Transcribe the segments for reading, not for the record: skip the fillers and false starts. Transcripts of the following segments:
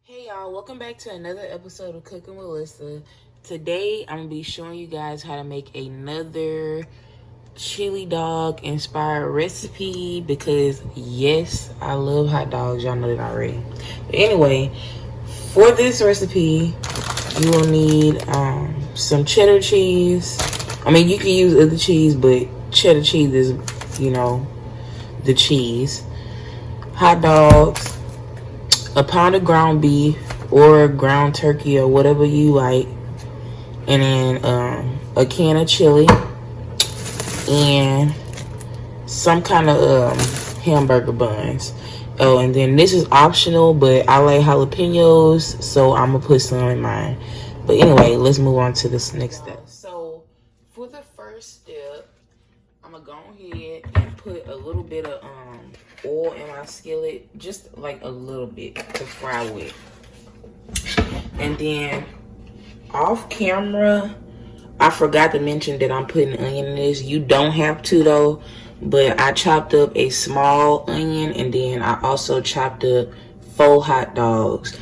Hey y'all, welcome back to another episode of Cooking with Alyssa. Today I'm gonna be showing you guys how to make another chili dog inspired recipe because yes, I love hot dogs. Y'all know that already. But anyway, for this recipe, you will need some cheddar cheese. I mean, you can use other cheese, but cheddar cheese is, the cheese. Hot dogs, a pound of ground beef or ground turkey or whatever you like, and then a can of chili and some kind of hamburger buns. Oh, and then this is optional, but I like jalapenos, so I'm gonna put some in mine. But anyway, let's move on to this next step. So for the first step, I'm gonna go ahead and put a little bit of oil in my skillet, just like a little bit to fry with. And then off camera, I forgot to mention that I'm putting onion in this. You don't have to though, but I chopped up a small onion and then I also chopped up 4 hot dogs.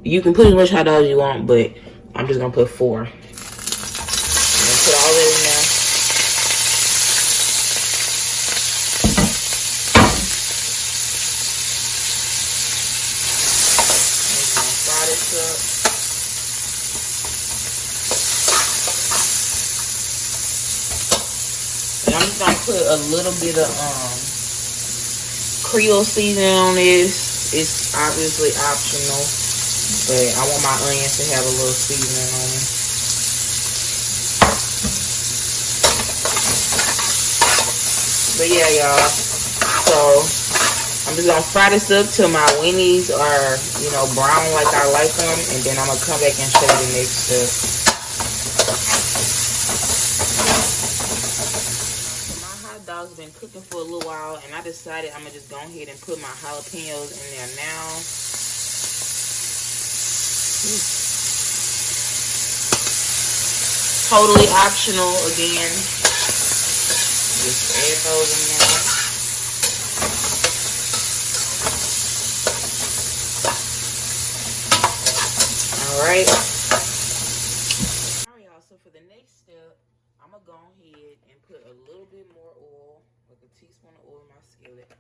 You can put as much hot dogs as you want, but I'm just gonna put 4. Put all that in there. Fry this up. And I'm just gonna put a little bit of Creole seasoning on this. It's obviously optional, but I want my onions to have a little seasoning on them. But yeah, y'all. So I'm just gonna fry this up till my weenies are, brown like I like them, and then I'm gonna come back and show you the next step. My hot dogs been cooking for a little while, and I decided I'm gonna just go ahead and put my jalapenos in there now. Totally optional again. Just add those in there. Alright, y'all, so for the next step, I'm going to go ahead and put a little bit more oil, like a teaspoon of oil in my skillet.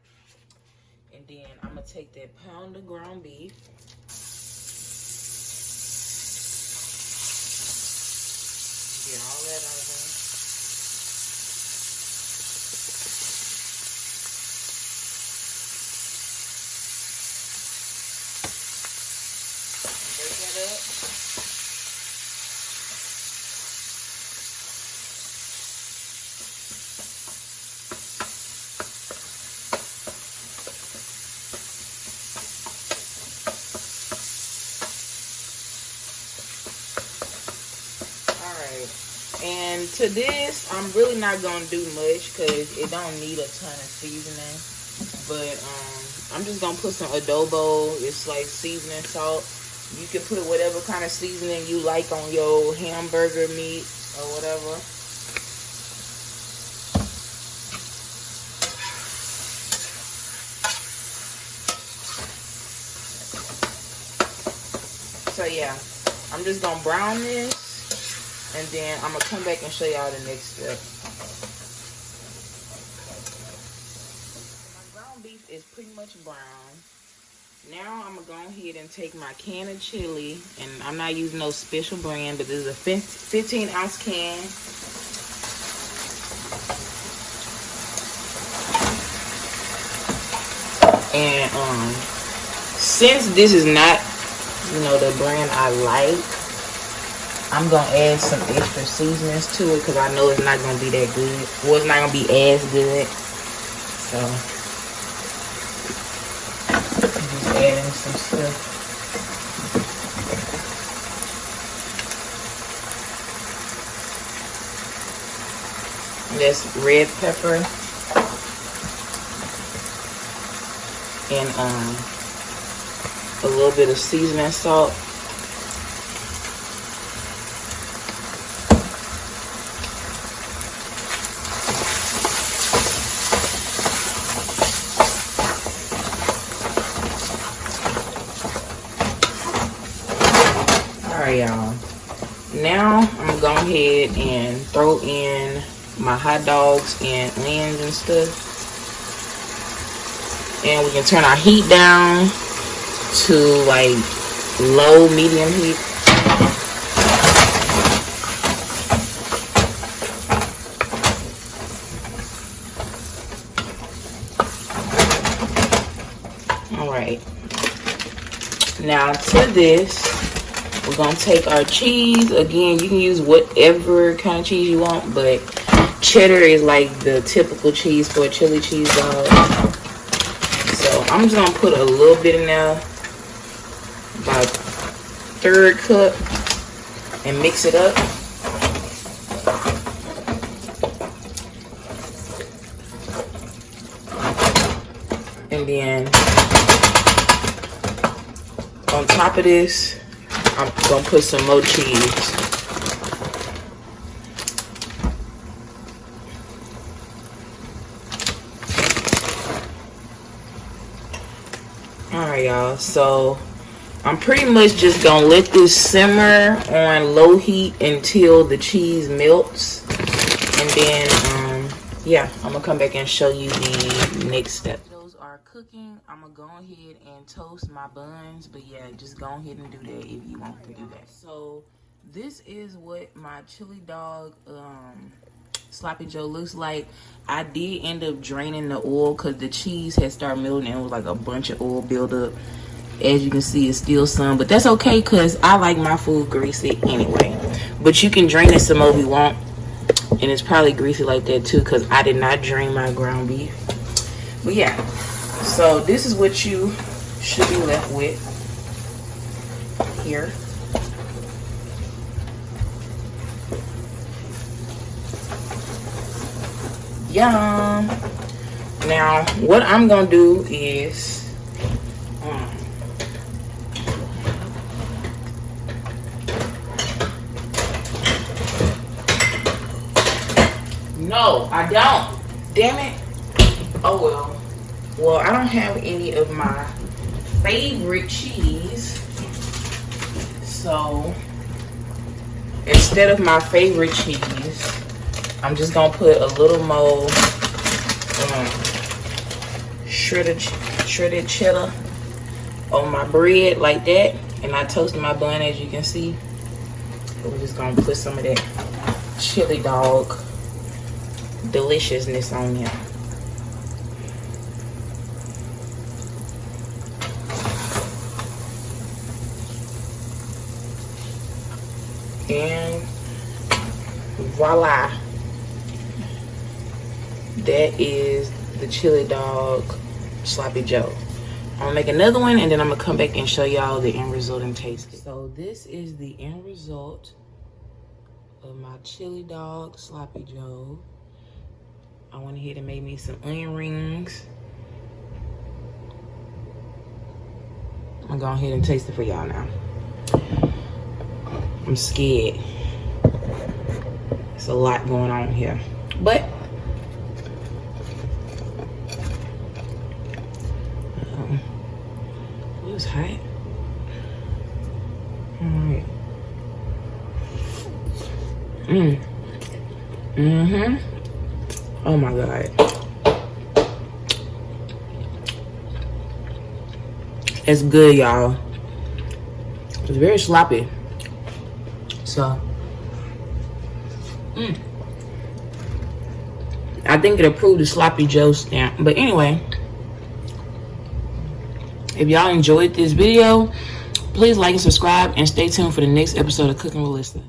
And then I'm going to take that pound of ground beef. Get all that out of there. Break that up. Alright, and to this, I'm really not going to do much because it don't need a ton of seasoning. But I'm just going to put some adobo. It's like seasoning salt. You can put whatever kind of seasoning you like on your hamburger meat or whatever. So yeah, I'm just gonna brown this, and then I'm gonna come back and show y'all the next step. My ground beef is pretty much brown. Now I'm gonna go ahead and take my can of chili, and I'm not using no special brand, but this is a 15 ounce can. And since this is not, the brand I like, I'm gonna add some extra seasonings to it because I know it's not gonna be that good. Well, it's not gonna be as good. So just adding some stuff. That's red pepper and a little bit of seasoning salt. now I'm gonna go ahead and throw in my hot dogs and onions and stuff. And we can turn our heat down to like low, medium heat. Alright. Now to this, we're going to take our cheese. Again, you can use whatever kind of cheese you want, but cheddar is like the typical cheese for a chili cheese dog. So I'm just going to put a little bit in there, about a third cup, and mix it up. And then on top of this, I'm gonna put some more cheese. Alright, y'all, so I'm pretty much just gonna let this simmer on low heat until the cheese melts. And then yeah, I'm gonna come back and show you the next step. Those are cooking. I'm gonna go ahead and toast my buns, but yeah, just go ahead and do that if you want to do that. So this is what my chili dog Sloppy Joe looks like. I did end up draining the oil because the cheese had started melting and it was like a bunch of oil buildup. As you can see, it's still some, but that's okay because I like my food greasy anyway. But you can drain it some more if you want. And it's probably greasy like that too because I did not drain my ground beef. But yeah, so this is what you should be left with here. Yum. Now what I'm gonna do is no, I don't. Damn it. Oh well. Well, I don't have any of my favorite cheese. So instead of my favorite cheese, I'm just gonna put a little more shredded cheddar on my bread like that. And I toasted my bun, as you can see. So we're just gonna put some of that chili dog deliciousness on here. And voila, that is the chili dog Sloppy Joe. I'm gonna make another one and then I'm gonna come back and show y'all the end result and taste it. So this is the end result of my chili dog Sloppy Joe. I went ahead and made me some onion rings. I'm gonna go ahead and taste it for y'all now. I'm scared. It's a lot going on here. But it was hot. Alright. Oh my God. It's good, y'all. It's very sloppy. So, I think it approved the Sloppy Joe stamp. But anyway, if y'all enjoyed this video, please like and subscribe and stay tuned for the next episode of Cooking with Lisa.